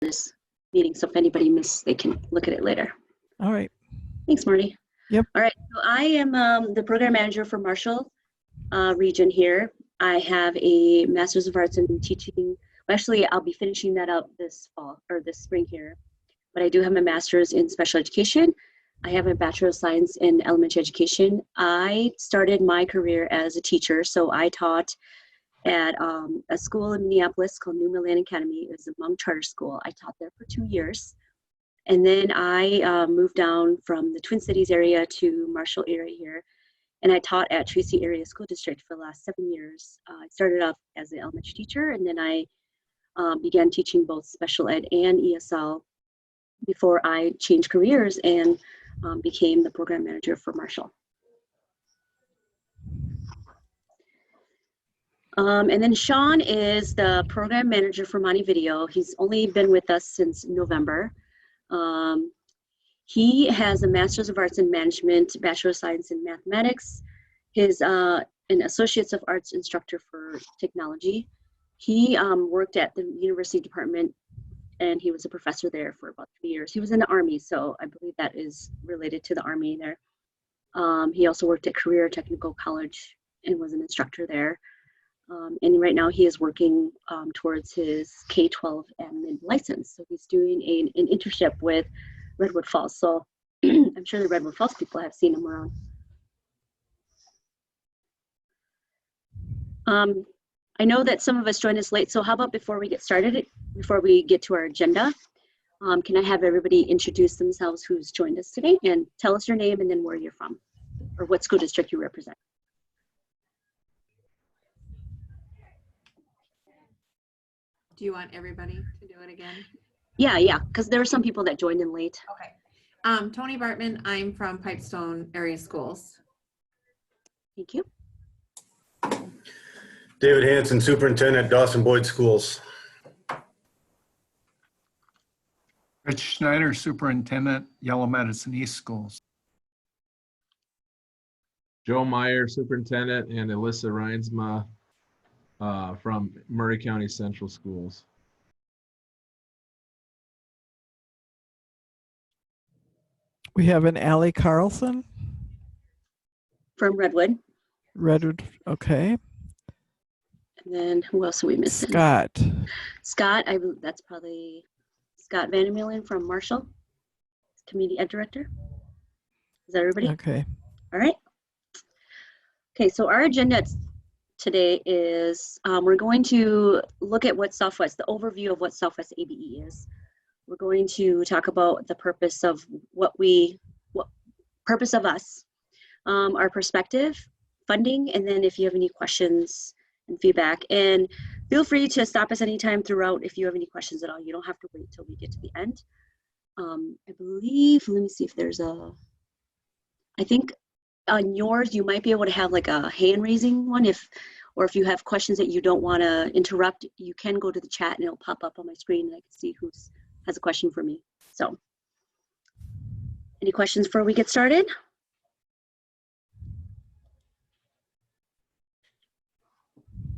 this meeting, so if anybody missed, they can look at it later. All right. Thanks, Marty. Yep. All right, so I am the program manager for Marshall region here. I have a Master's of Arts in Teaching. Actually, I'll be finishing that up this fall or this spring here, but I do have my Master's in Special Education. I have a Bachelor of Science in Elementary Education. I started my career as a teacher, so I taught at a school in Minneapolis called New Milan Academy. It was a Hmong charter school. I taught there for 2 years. And then I moved down from the Twin Cities area to Marshall area here. And I taught at Tracy Area School District for the last 7 years. I started off as an elementary teacher, and then I began teaching both special ed and ESL before I changed careers and became the program manager for Marshall. And then Sean is the program manager for Montevideo. He's only been with us since November. He has a Master's of Arts in Management, Bachelor of Science in Mathematics. He's an Associates of Arts instructor for technology. He worked at the University Department, and he was a professor there for about 3 years. He was in the Army, so I believe that is related to the Army there. He also worked at Career Technical College and was an instructor there. And right now he is working towards his K-12 admin license. So he's doing an internship with Redwood Falls. So I'm sure the Redwood Falls people have seen him around. I know that some of us joined us late, so how about before we get started, before we get to our agenda, can I have everybody introduce themselves who's joined us today and tell us your name and then where you're from or what school district you represent. Do you want everybody to do it again? Yeah, because there were some people that joined in late. Okay. Tony Bartman, I'm from Pipestone Area Schools. Thank you. David Hanson, Superintendent, Dawson Boyd Schools. Rich Schneider, Superintendent, Yellow Medicine East Schools. Joe Meyer, Superintendent, and Alyssa Reinsma from Murray County Central Schools. We have an Allie Carlson. From Redwood. Redwood, okay. And then who else are we missing? Scott. Scott, that's probably Scott Vandermeulen from Marshall, Community Ed Director. Is that everybody? Okay. All right. Okay, so our agenda today is we're going to look at what Southwest, the overview of what Southwest ABE is. We're going to talk about the purpose of purpose of us, our perspective, funding, and then if you have any questions and feedback. And feel free to stop us anytime throughout if you have any questions at all. You don't have to wait till we get to the end. I believe, let me see if there's I think on yours, you might be able to have like a hand raising one or if you have questions that you don't want to interrupt, you can go to the chat and it'll pop up on my screen and I can see who has a question for me. So any questions before we get started?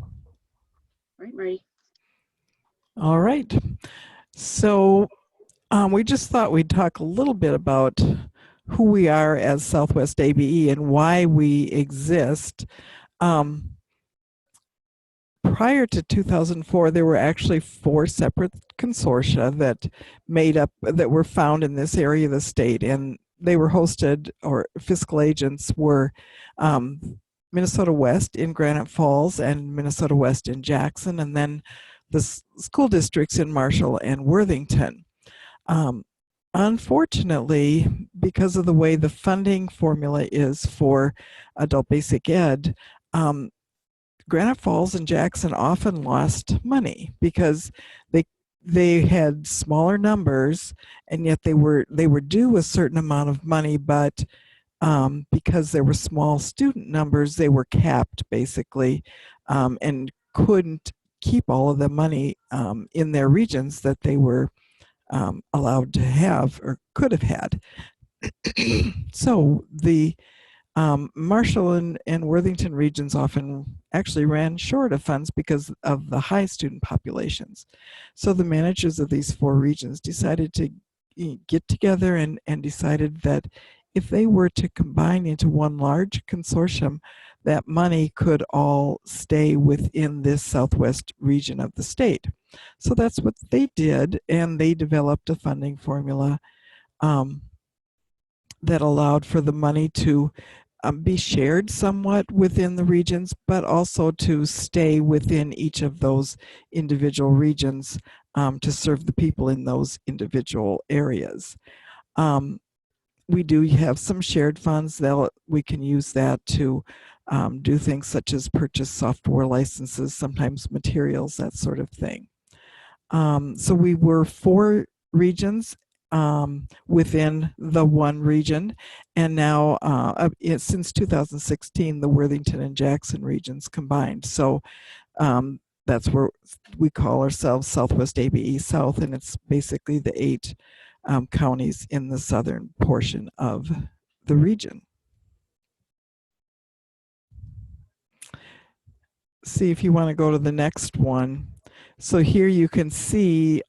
All right, Marie. All right. So we just thought we'd talk a little bit about who we are as Southwest ABE and why we exist. Prior to 2004, there were actually 4 separate consortia that were found in this area of the state, and they were hosted, or fiscal agents were Minnesota West in Granite Falls and Minnesota West in Jackson, and then the school districts in Marshall and Worthington. Unfortunately, because of the way the funding formula is for adult basic ed, Granite Falls and Jackson often lost money because they had smaller numbers, and yet they were due a certain amount of money, but because there were small student numbers, they were capped basically, and couldn't keep all of the money in their regions that they were allowed to have or could have had. So the Marshall and Worthington regions often actually ran short of funds because of the high student populations. So the managers of these 4 regions decided to get together and decided that if they were to combine into one large consortium, that money could all stay within this southwest region of the state. So that's what they did, and they developed a funding formula that allowed for the money to be shared somewhat within the regions, but also to stay within each of those individual regions to serve the people in those individual areas. We do have some shared funds that we can use that to do things such as purchase software licenses, sometimes materials, that sort of thing. So we were 4 regions within the one region, and now since 2016 the Worthington and Jackson regions combined. So that's where we call ourselves Southwest ABE South, and it's basically the 8 counties in the southern portion of the region. See if you want to go to the next one. So here you can see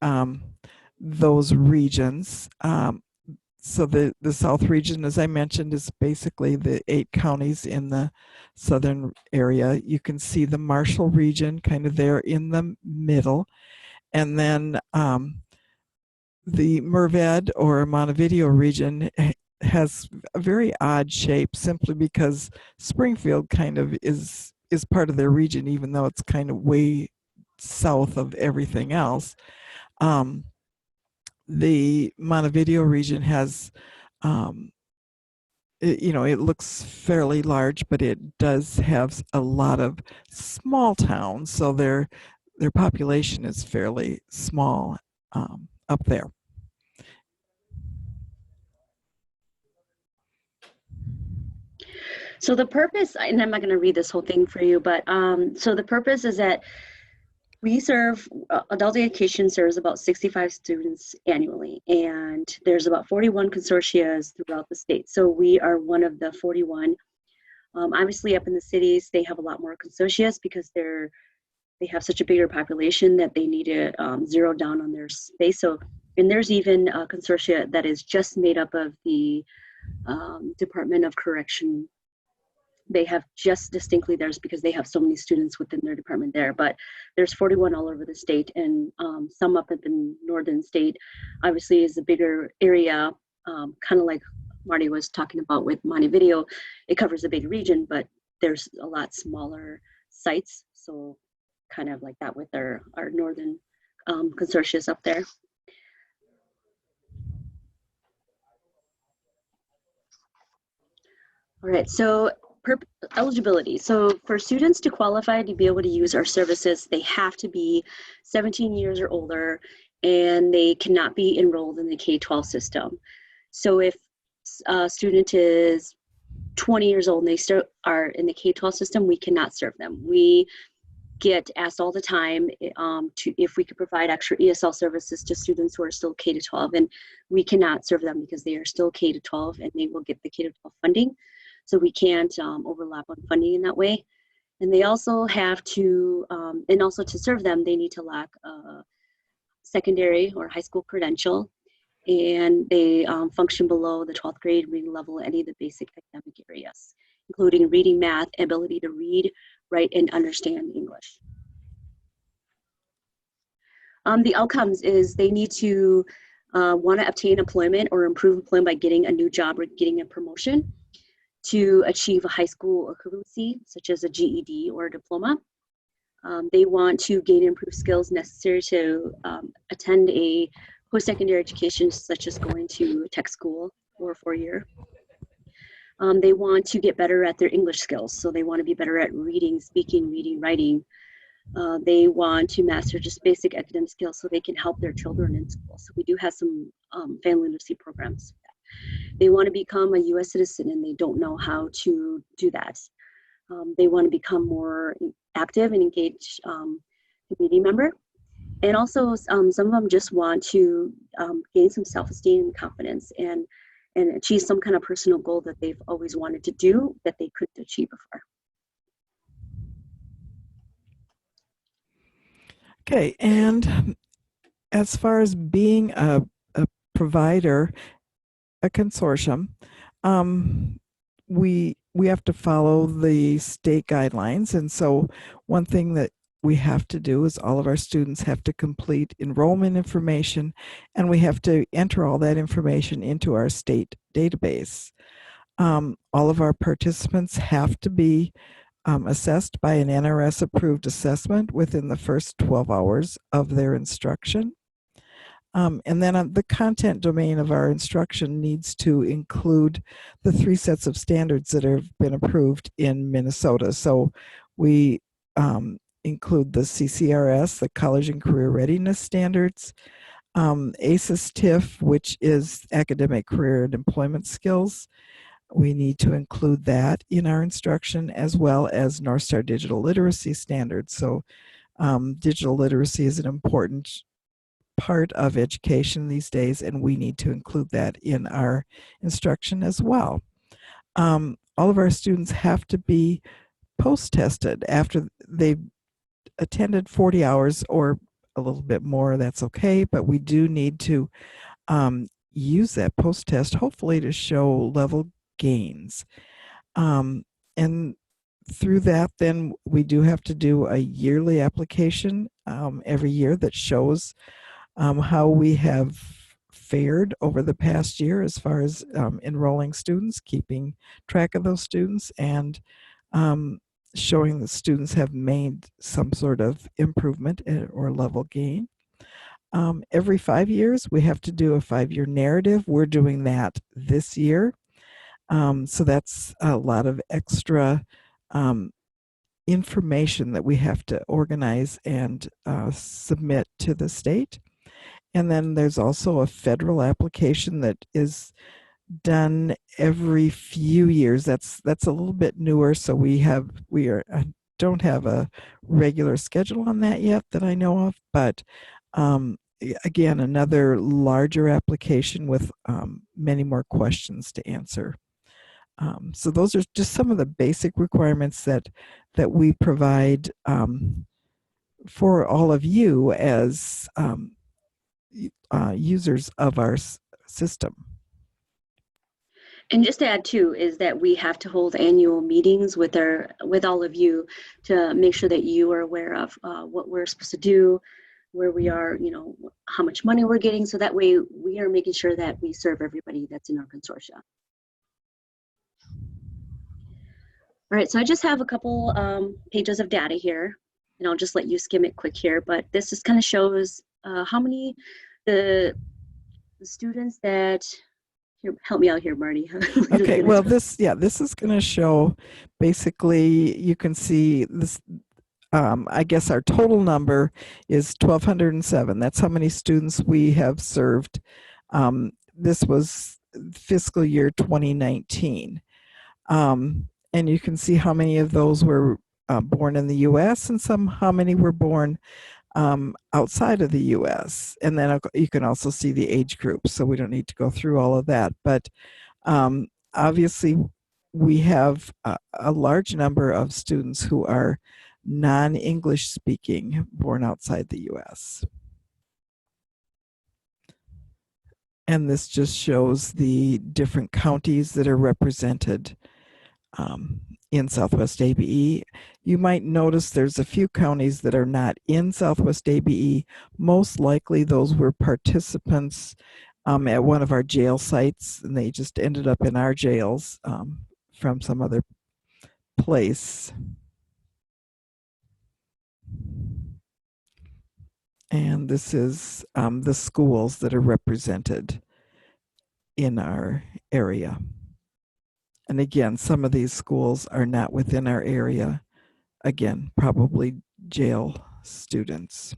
those regions. So the South region, as I mentioned, is basically the 8 counties in the southern area. You can see the Marshall region kind of there in the middle. And then the Merved or Montevideo region has a very odd shape simply because Springfield kind of is part of their region, even though it's kind of way south of everything else. The Montevideo region has, it looks fairly large, but it does have a lot of small towns, so their population is fairly small up there. So the purpose, and I'm not going to read this whole thing for you, but so the purpose is that we serve, adult education serves about 65 students annually, and there's about 41 consortia throughout the state. So we are one of the 41. Obviously up in the cities, they have a lot more consortia because they have such a bigger population that they need to zero down on their space. So, and there's even a consortia that is just made up of the Department of Correction. They have just distinctly theirs because they have so many students within their department there, but there's 41 all over the state, and some up in the northern state obviously is a bigger area, kind of like Marty was talking about with Montevideo. It covers a big region, but there's a lot smaller sites, so kind of like that with our northern consortia up there. All right, so eligibility. So for students to qualify to be able to use our services, they have to be 17 years or older, and they cannot be enrolled in the K-12 system. So if a student is 20 years old and they still are in the K-12 system, we cannot serve them. We get asked all the time if we could provide extra ESL services to students who are still K-12, and we cannot serve them because they are still K-12 and they will get the K-12 funding. So we can't overlap on funding in that way. And they also have to, and also to serve them, they need to lack a secondary or high school credential, and they function below the 12th grade reading level in any of the basic academic areas, including reading, math, ability to read, write, and understand English. The outcomes is they need to want to obtain employment or improve employment by getting a new job or getting a promotion, to achieve a high school equivalency, such as a GED or a diploma. They want to gain and improve skills necessary to attend a post-secondary education, such as going to tech school or 4-year. They want to get better at their English skills. So they want to be better at reading, speaking, reading, writing. They want to master just basic academic skills so they can help their children in school. So we do have some family literacy programs. They want to become a U.S. citizen and they don't know how to do that. They want to become more active and engaged community member. And also some of them just want to gain some self-esteem and confidence and and achieve some kind of personal goal that they've always wanted to do that they couldn't achieve before. Okay, and as far as being a provider, a consortium, we have to follow the state guidelines, and so one thing that we have to do is all of our students have to complete enrollment information, and we have to enter all that information into our state database. All of our participants have to be assessed by an NRS approved assessment within the first 12 hours of their instruction. And then the content domain of our instruction needs to include the 3 sets of standards that have been approved in Minnesota. So we include the CCRS, the College and Career Readiness Standards, ACES TIF, which is Academic, Career, and Employment Skills. We need to include that in our instruction, as well as North Star Digital Literacy Standards. So digital literacy is an important part of education these days, and we need to include that in our instruction as well. All of our students have to be post-tested after they've attended 40 hours or a little bit more. That's okay, but we do need to use that post-test hopefully to show level gains. And through that, then we do have to do a yearly application every year that shows how we have fared over the past year as far as enrolling students, keeping track of those students, and showing that students have made some sort of improvement or level gain. Every 5 years, we have to do a 5-year narrative. We're doing that this year. So that's a lot of extra information that we have to organize and submit to the state. And then there's also a federal application that is done every few years. That's a little bit newer, so I don't have a regular schedule on that yet that I know of, but again, another larger application with many more questions to answer. So those are just some of the basic requirements that we provide for all of you as users of our system. And just to add too is that we have to hold annual meetings with all of you to make sure that you are aware of what we're supposed to do, where we are, how much money we're getting, so that way we are making sure that we serve everybody that's in our consortia. All right, so I just have a couple pages of data here, and I'll just let you skim it quick here, but this just kind of shows how many the students that, here, help me out here, Marty. Okay, well, this is going to show, basically, you can see this, I guess our total number is 1,207. That's how many students we have served. This was fiscal year 2019. And you can see how many of those were born in the U.S. and how many were born outside of the U.S. And then you can also see the age group, so we don't need to go through all of that. But obviously, we have a large number of students who are non-English speaking, born outside the U.S. And this just shows the different counties that are represented in Southwest ABE. You might notice there's a few counties that are not in Southwest ABE. Most likely those were participants at one of our jail sites, and they just ended up in our jails from some other place. And this is the schools that are represented in our area. And again, some of these schools are not within our area. Again, probably jail students.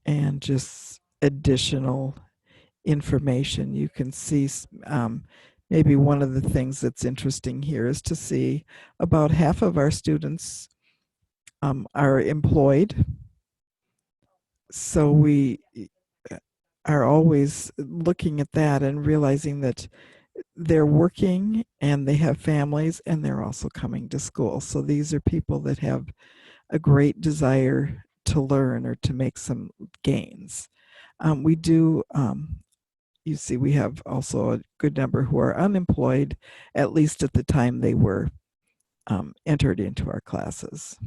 And just additional information. You can see maybe one of the things that's interesting here is to see about half of our students are employed. So are always looking at that and realizing that they're working and they have families and they're also coming to school. So these are people that have a great desire to learn or to make some gains. We do, you see, we have also a good number who are unemployed, at least at the time they were entered into our classes.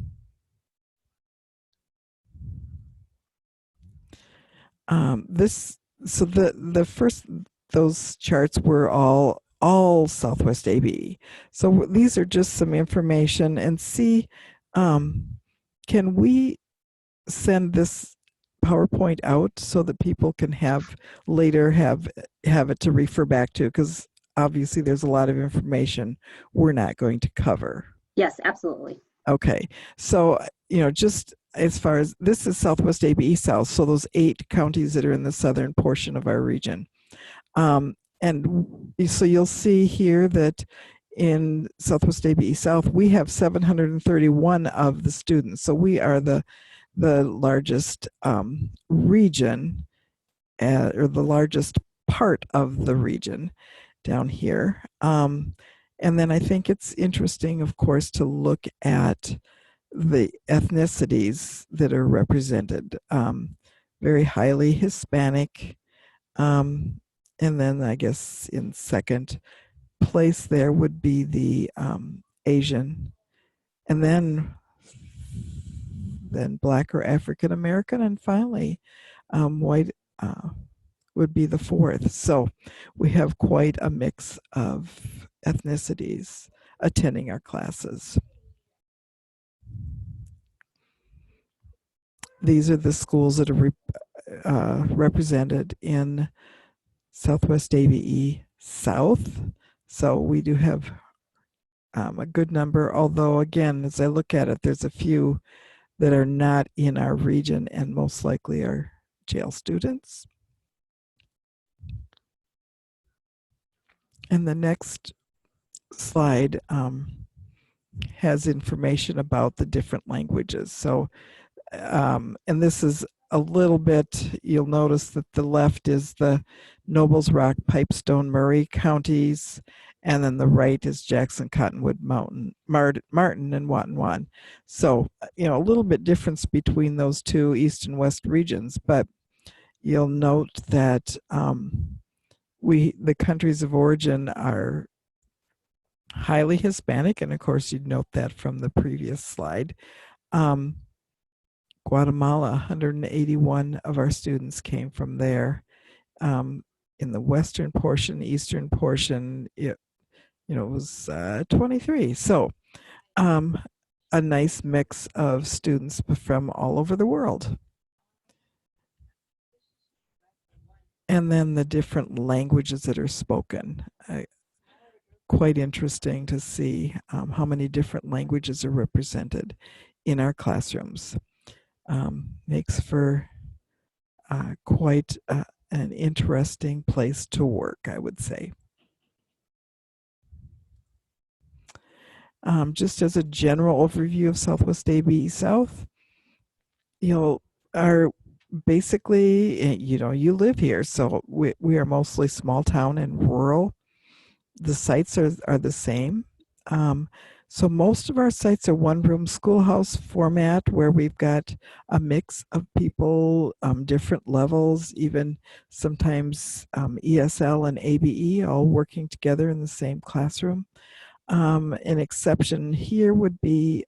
So the first, those charts were all Southwest ABE. So these are just some information, and see, can we send this PowerPoint out so that people can later have it to refer back to, because obviously there's a lot of information we're not going to cover. Yes, absolutely. Okay, so just as far as this is Southwest ABE South, so those 8 counties that are in the southern portion of our region. And so you'll see here that in Southwest ABE South, we have 731 of the students. So we are the largest region, or the largest part of the region down here. And then I think it's interesting, of course, to look at the ethnicities that are represented. Very highly Hispanic. And then I guess in second place there would be the Asian. And then Black or African American. And finally, white would be the fourth. So we have quite a mix of ethnicities attending our classes. These are the schools that are represented in Southwest ABE South. So we do have a good number, although again, as I look at it, there's a few that are not in our region and most likely are jail students. And the next slide has information about the different languages. So, and this is a little bit, you'll notice that the left is the Nobles Rock, Pipestone, Murray counties, and then the right is Jackson, Cottonwood, Martin, and Watonwan. So, a little bit difference between those two east and west regions, but you'll note that the countries of origin are highly Hispanic, and of course you'd note that from the previous slide. Guatemala, 181 of our students came from there. In the western portion, eastern portion, it was 23. So a nice mix of students from all over the world. And then the different languages that are spoken. Quite interesting to see how many different languages are represented in our classrooms. Makes for quite an interesting place to work, I would say. Just as a general overview of Southwest ABE South, are basically, you live here, so we are mostly small town and rural. The sites are the same. So most of our sites are one-room schoolhouse format, where we've got a mix of people, different levels, even sometimes ESL and ABE all working together in the same classroom. An exception here would be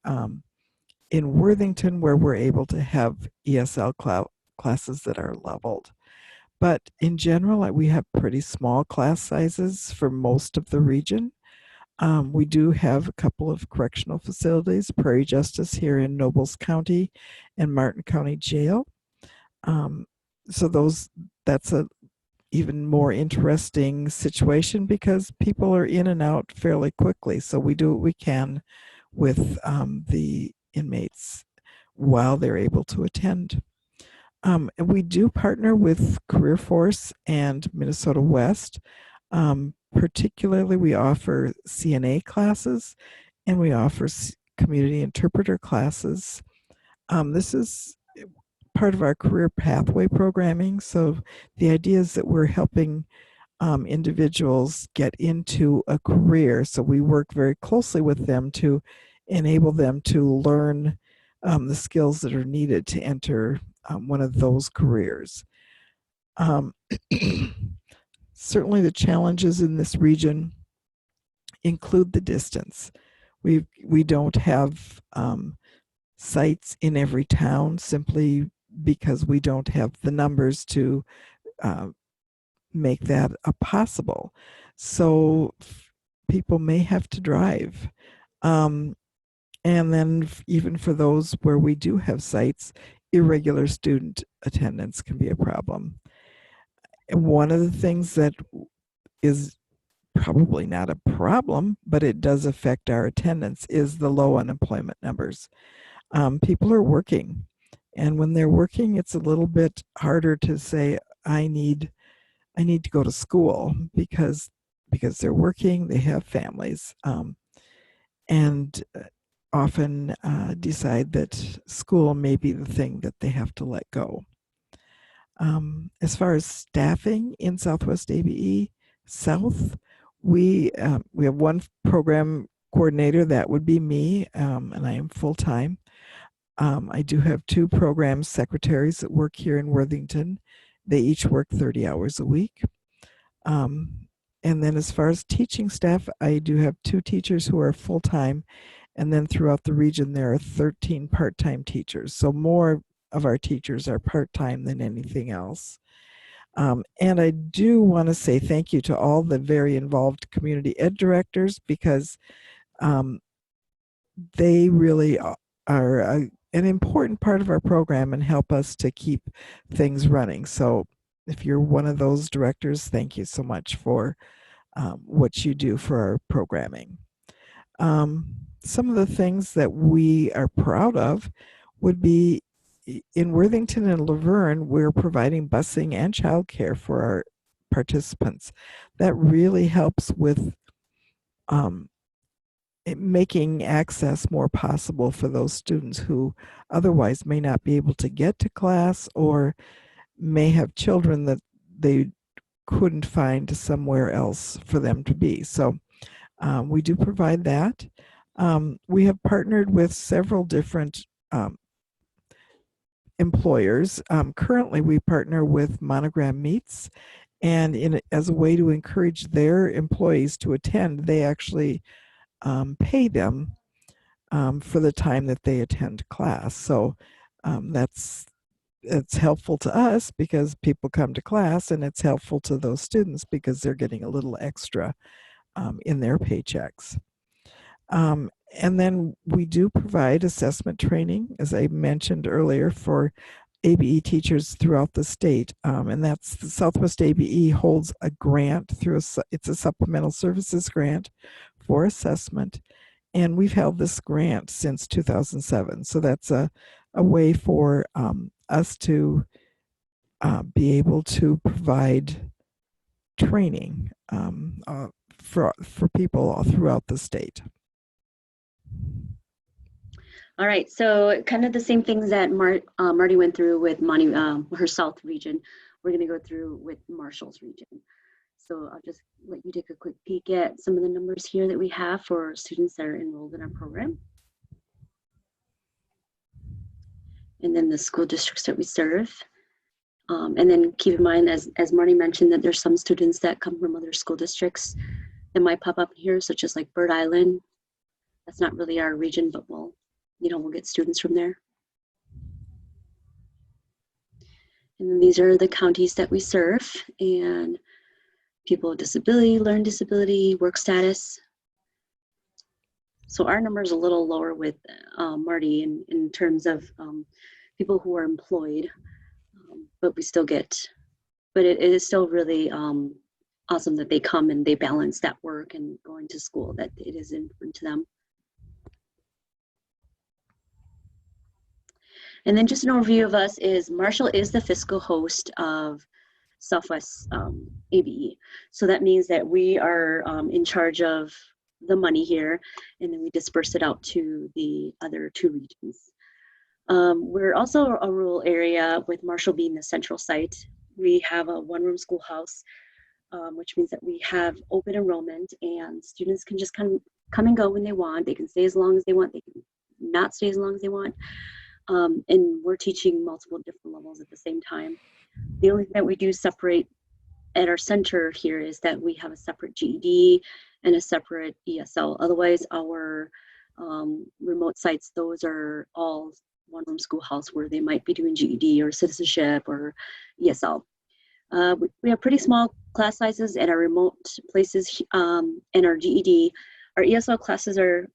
in Worthington, where we're able to have ESL classes that are leveled. But in general, we have pretty small class sizes for most of the region. We do have a couple of correctional facilities, Prairie Justice here in Nobles County and Martin County Jail. So that's a even more interesting situation, because people are in and out fairly quickly. So we do what we can with the inmates while they're able to attend. We do partner with Career Force and Minnesota West. Particularly, we offer CNA classes, and we offer community interpreter classes. This is part of our career pathway programming. So the idea is that we're helping individuals get into a career. So we work very closely with them to enable them to learn the skills that are needed to enter one of those careers. Certainly the challenges in this region include the distance. We don't have sites in every town simply because we don't have the numbers to make that possible. So people may have to drive. And then even for those where we do have sites, irregular student attendance can be a problem. And one of the things that is probably not a problem, but it does affect our attendance, is the low unemployment numbers. People are working, and when they're working, it's a little bit harder to say, I need to go to school because they're working, they have families, and often decide that school may be the thing that they have to let go. As far as staffing in Southwest ABE South, we have one program coordinator, that would be me, and I am full-time. I do have two program secretaries that work here in Worthington. They each work 30 hours a week. And then as far as teaching staff, I do have two teachers who are full-time, and then throughout the region there are 13 part-time teachers. So more of our teachers are part-time than anything else. And I do want to say thank you to all the very involved community ed directors, because they really are an important part of our program and help us to keep things running. So if you're one of those directors, thank you so much for what you do for our programming. Some of the things that we are proud of would be in Worthington and Laverne, we're providing busing and childcare for our participants. That really helps with making access more possible for those students who otherwise may not be able to get to class, or may have children that they couldn't find somewhere else for them to be. So we do provide that. We have partnered with several different employers. Currently, we partner with Monogram Meats, and as a way to encourage their employees to attend, they actually pay them for the time that they attend class. So it's helpful to us because people come to class, and it's helpful to those students because they're getting a little extra in their paychecks. And then we do provide assessment training, as I mentioned earlier, for ABE teachers throughout the state. And that's the Southwest ABE holds a grant through it's a supplemental services grant for assessment. And we've held this grant since 2007. So that's a way for us to be able to provide training for people all throughout the state. All right, so kind of the same things that Marty went through with her South region, we're going to go through with Marshall's region. So I'll just let you take a quick peek at some of the numbers here that we have for students that are enrolled in our program. And then the school districts that we serve. And then keep in mind, as Marty mentioned, that there's some students that come from other school districts that might pop up here, such as like Bird Island. That's not really our region, but we'll get students from there. And then these are the counties that we serve, and people with disability, learning disability, work status. So our number is a little lower with Marty in terms of people who are employed, but we still get, but it is still really awesome that they come and they balance that work and going to school, that it is important to them. And then just an overview of us is Marshall is the fiscal host of Southwest ABE. So that means that we are in charge of the money here, and then we disperse it out to the other two regions. We're also a rural area, with Marshall being the central site. We have a one-room schoolhouse, which means that we have open enrollment and students can just come and go when they want. They can stay as long as they want. They can not stay as long as they want. And we're teaching multiple different levels at the same time. The only thing that we do separate at our center here is that we have a separate GED and a separate ESL. Otherwise, our remote sites, those are all one-room schoolhouse where they might be doing GED or citizenship or ESL. We have pretty small class sizes at our remote places and our GED. Our ESL classes are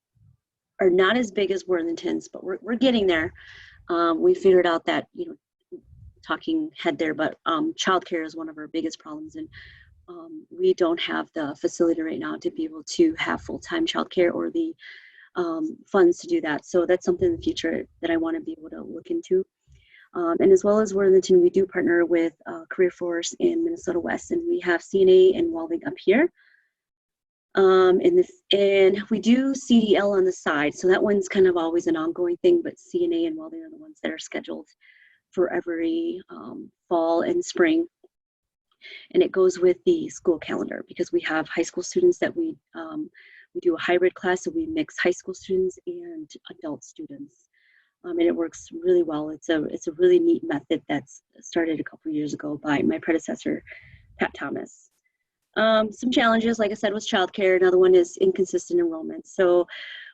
not as big as Worthington's, but we're getting there. We figured out that, you know, talking head there, but childcare is one of our biggest problems, and we don't have the facility right now to be able to have full-time childcare or the funds to do that. So that's something in the future that I want to be able to look into. And as well as Worthington, we do partner with Career Force in Minnesota West, and we have CNA and welding up here. And we do CDL on the side, so that one's kind of always an ongoing thing, but CNA and welding are the ones that are scheduled for every fall and spring. And it goes with the school calendar because we have high school students that we do a hybrid class, so we mix high school students and adult students. And it works really well. It's a really neat method that's started a couple years ago by my predecessor, Pat Thomas. Some challenges, like I said, was childcare. Another one is inconsistent enrollment. So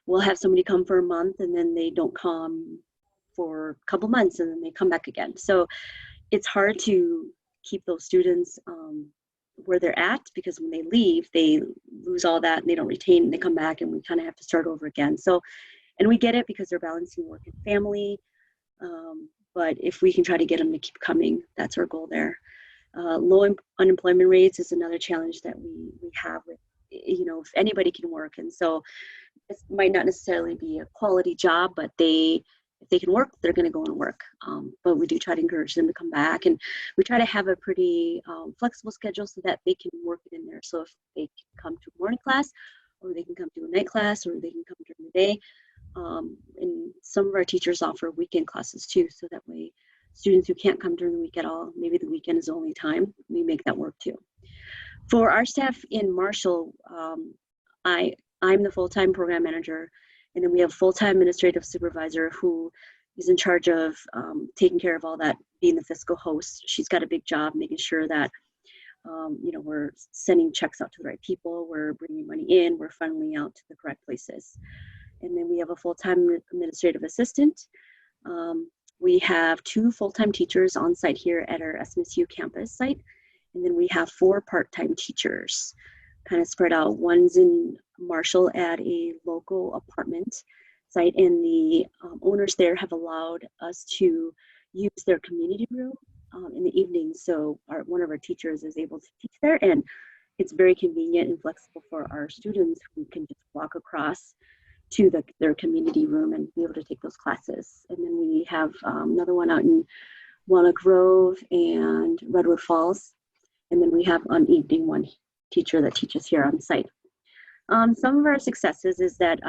we'll have somebody come for a month and then they don't come for a couple months and then they come back again. So it's hard to keep those students where they're at, because when they leave, they lose all that and they don't retain, and they come back and we kind of have to start over again. So, and we get it because they're balancing work and family. But if we can try to get them to keep coming, that's our goal there. Low unemployment rates is another challenge that we have with, you know, if anybody can work. And so it might not necessarily be a quality job, but if they can work, they're going to go and work. But we do try to encourage them to come back, and we try to have a pretty flexible schedule so that they can work it in there. So if they can come to a morning class, or they can come to a night class, or they can come during the day. And some of our teachers offer weekend classes too, so that way students who can't come during the week at all, maybe the weekend is the only time, we make that work too. For our staff in Marshall, I'm the full-time program manager, and then we have a full-time administrative supervisor who is in charge of taking care of all that, being the fiscal host. She's got a big job making sure that you know, we're sending checks out to the right people, we're bringing money in, we're funneling out to the correct places. And then we have a full-time administrative assistant. We have 2 full-time teachers on site here at our SMSU campus site. And then we have 4 part-time teachers kind of spread out. One's in Marshall at a local apartment site, and the owners there have allowed us to use their community room in the evening. So one of our teachers is able to teach there, and it's very convenient and flexible for our students who can just walk across to their community room and be able to take those classes. And then we have another one out in Walnut Grove and Redwood Falls. And then we have an evening one teacher that teaches here on site. Some of our successes is that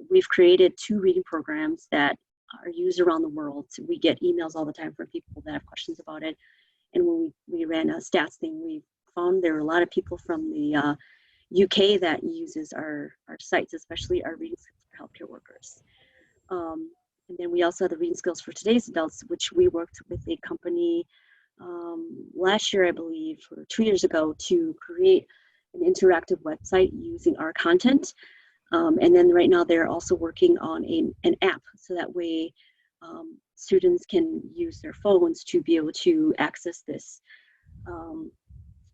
we've created 2 reading programs that are used around the world. So we get emails all the time from people that have questions about it. And when we ran a stats thing, we found there were a lot of people from the UK that uses our sites, especially our reading skills for healthcare workers. And then we also have the reading skills for today's adults, which we worked with a company last year, I believe, or 2 years ago, to create an interactive website using our content. And then right now they're also working on an app, so that way students can use their phones to be able to access this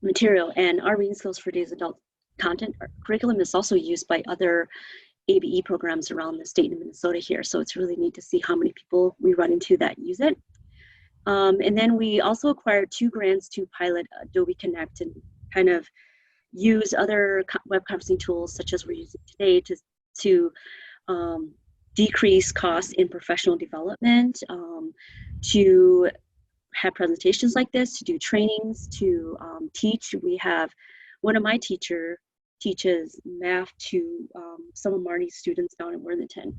material. And our reading skills for today's adult content curriculum is also used by other ABE programs around the state of Minnesota here. So it's really neat to see how many people we run into that use it. And then we also acquired 2 grants to pilot Adobe Connect and kind of use other web conferencing tools such as we're using today to decrease costs in professional development, to have presentations like this, to do trainings, to teach. We have one of my teachers teaches math to some of Marnie's students down in Worthington.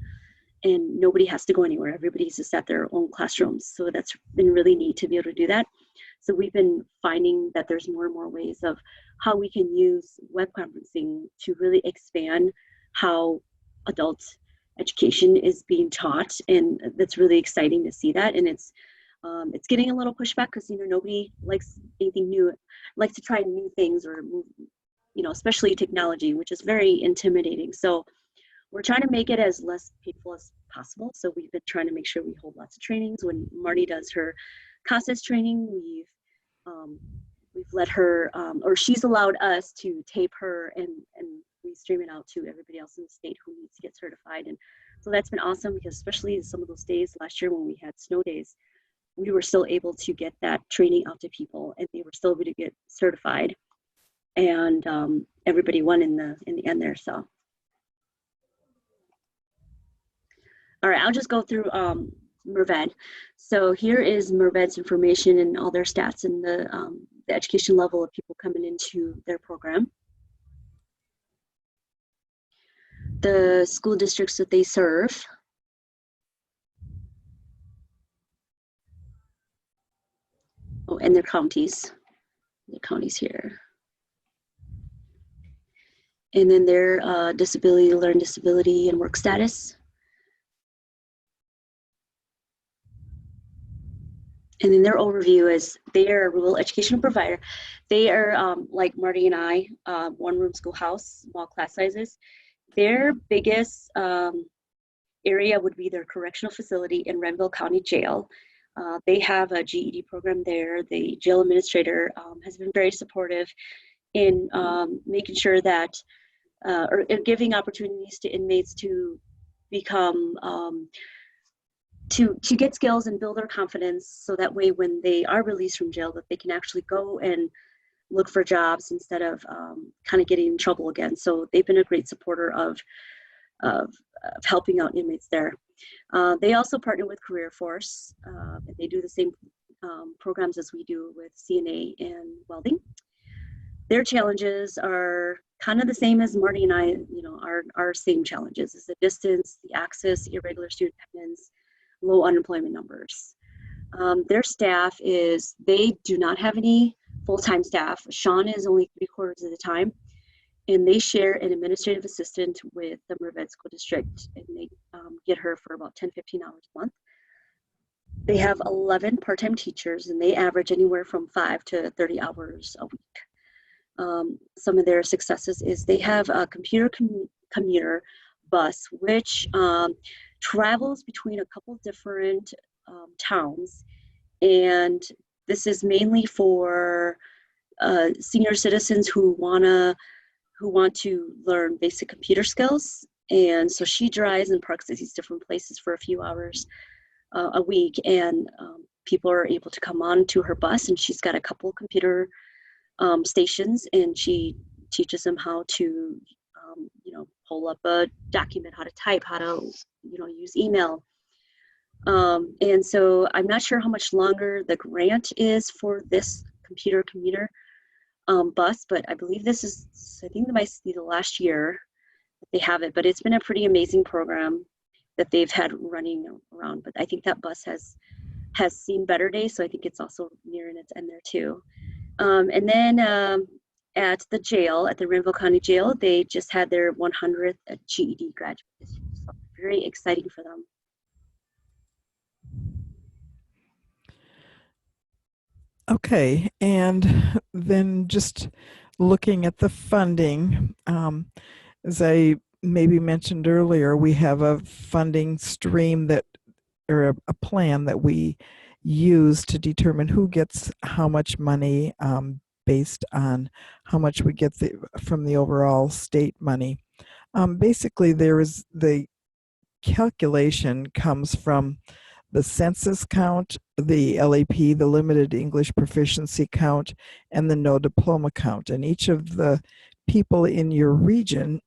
and nobody has to go anywhere. Everybody's just at their own classrooms. So that's been really neat to be able to do that. So we've been finding that there's more and more ways of how we can use web conferencing to really expand how adult education is being taught, and that's really exciting to see that. And it's getting a little pushback because nobody likes anything new, likes to try new things or move, especially technology, which is very intimidating. So we're trying to make it as less painful as possible. So we've been trying to make sure we hold lots of trainings. When Marty does her CASAS training, we've let her, or she's allowed us to tape her, and we stream it out to everybody else in the state who needs to get certified. And so that's been awesome, because especially some of those days last year when we had snow days, we were still able to get that training out to people, and they were still able to get certified, and everybody won in the end there. So all right, I'll just go through Merved. So here is Merved's information and all their stats and the education level of people coming into their program. The school districts that they serve. Oh, and their counties. The counties here. And then their disability, learning disability, and work status. And then their overview is they are a rural education provider. They are like Marty and I, one-room schoolhouse, small class sizes. Their biggest area would be their correctional facility in Renville County Jail. They have a GED program there. The jail administrator has been very supportive in making sure that, or giving opportunities to inmates to become to get skills and build their confidence, so that way when they are released from jail, that they can actually go and look for jobs instead of kind of getting in trouble again. So they've been a great supporter of helping out inmates there. They also partner with Career Force. They do the same programs as we do with CNA and welding. Their challenges are kind of the same as Marty and I, our same challenges is the distance, the access, irregular student attendance, low unemployment numbers. Their staff they do not have any full-time staff. Sean is only 3/4 of the time, and they share an administrative assistant with the Merved School District, and they get her for about 10-15 hours a month. They have 11 part-time teachers, and they average anywhere from 5 to 30 hours a week. Some of their successes is they have a computer commuter bus, which travels between a couple different towns, and this is mainly for senior citizens who want to learn basic computer skills. And so she drives and parks at these different places for a few hours a week, and people are able to come on to her bus, and she's got a couple computer stations, and she teaches them how to pull up a document, how to type, how to use email. And so I'm not sure how much longer the grant is for this computer commuter bus, but I believe I think it might be the last year that they have it, but it's been a pretty amazing program that they've had running around. But I think that bus has seen better days, so I think it's also nearing its end there too. And then at the jail, at the Renville County Jail, they just had their 100th GED graduate this year, so very exciting for them. Okay, and then just looking at the funding, as I maybe mentioned earlier, we have a funding stream or a plan that we use to determine who gets how much money based on how much we get from the overall state money. Basically, the calculation comes from the census count, the LAP, the limited English proficiency count, and the no diploma count. And each of the people in your region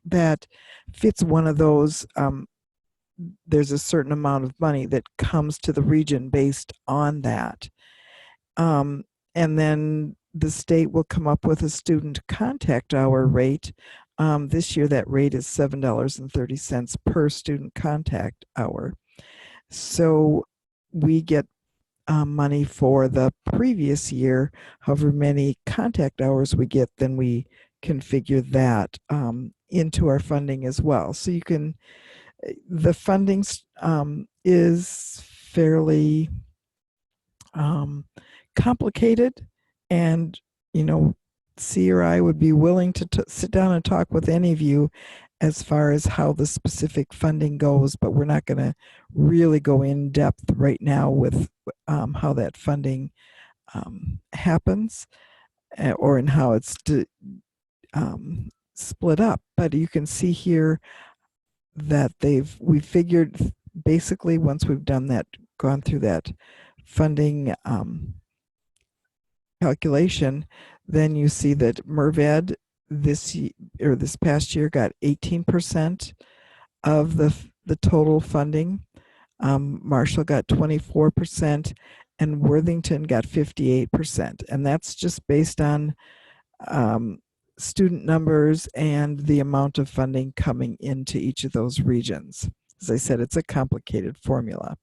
that fits one of those, there's a certain amount of money that comes to the region based on that. And then the state will come up with a student contact hour rate This year, that rate is $7.30 per student contact hour. So we get money for the previous year. However many contact hours we get, then we configure that into our funding as well. So you can, the funding is fairly complicated, and C or I would be willing to sit down and talk with any of you as far as how the specific funding goes, but we're not going to really go in depth right now with how that funding happens or in how it's split up. But you can see here that we figured basically once we've done that, gone through that funding calculation, then you see that MERVED this past year got 18% of the total funding. Marshall got 24%, and Worthington got 58%, and that's just based on student numbers and the amount of funding coming into each of those regions. As I said, it's a complicated formula.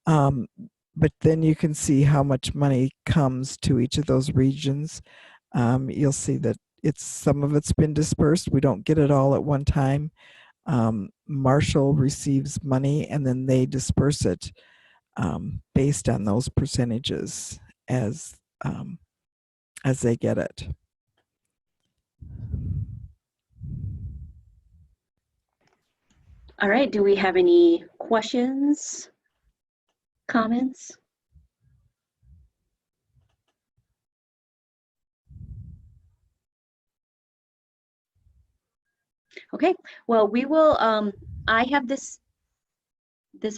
But then you can see how much money comes to each of those regions. You'll see that some of it's been dispersed. We don't get it all at one time. Marshall receives money and then they disperse it based on those percentages as they get it. All right, do we have any questions, comments? Okay, well, we will, I have this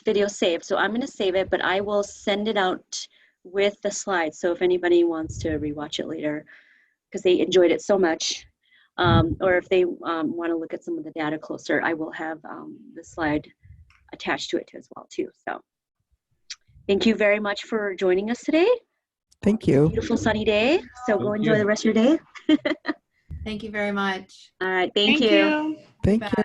video saved, so I'm going to save it, but I will send it out with the slides. So if anybody wants to rewatch it later, because they enjoyed it so much, or if they want to look at some of the data closer, I will have the slide attached to it as well too. So thank you very much for joining us today. Thank you. Beautiful sunny day. So go enjoy the rest of your day. Thank you very much. All right, thank you. Thank you.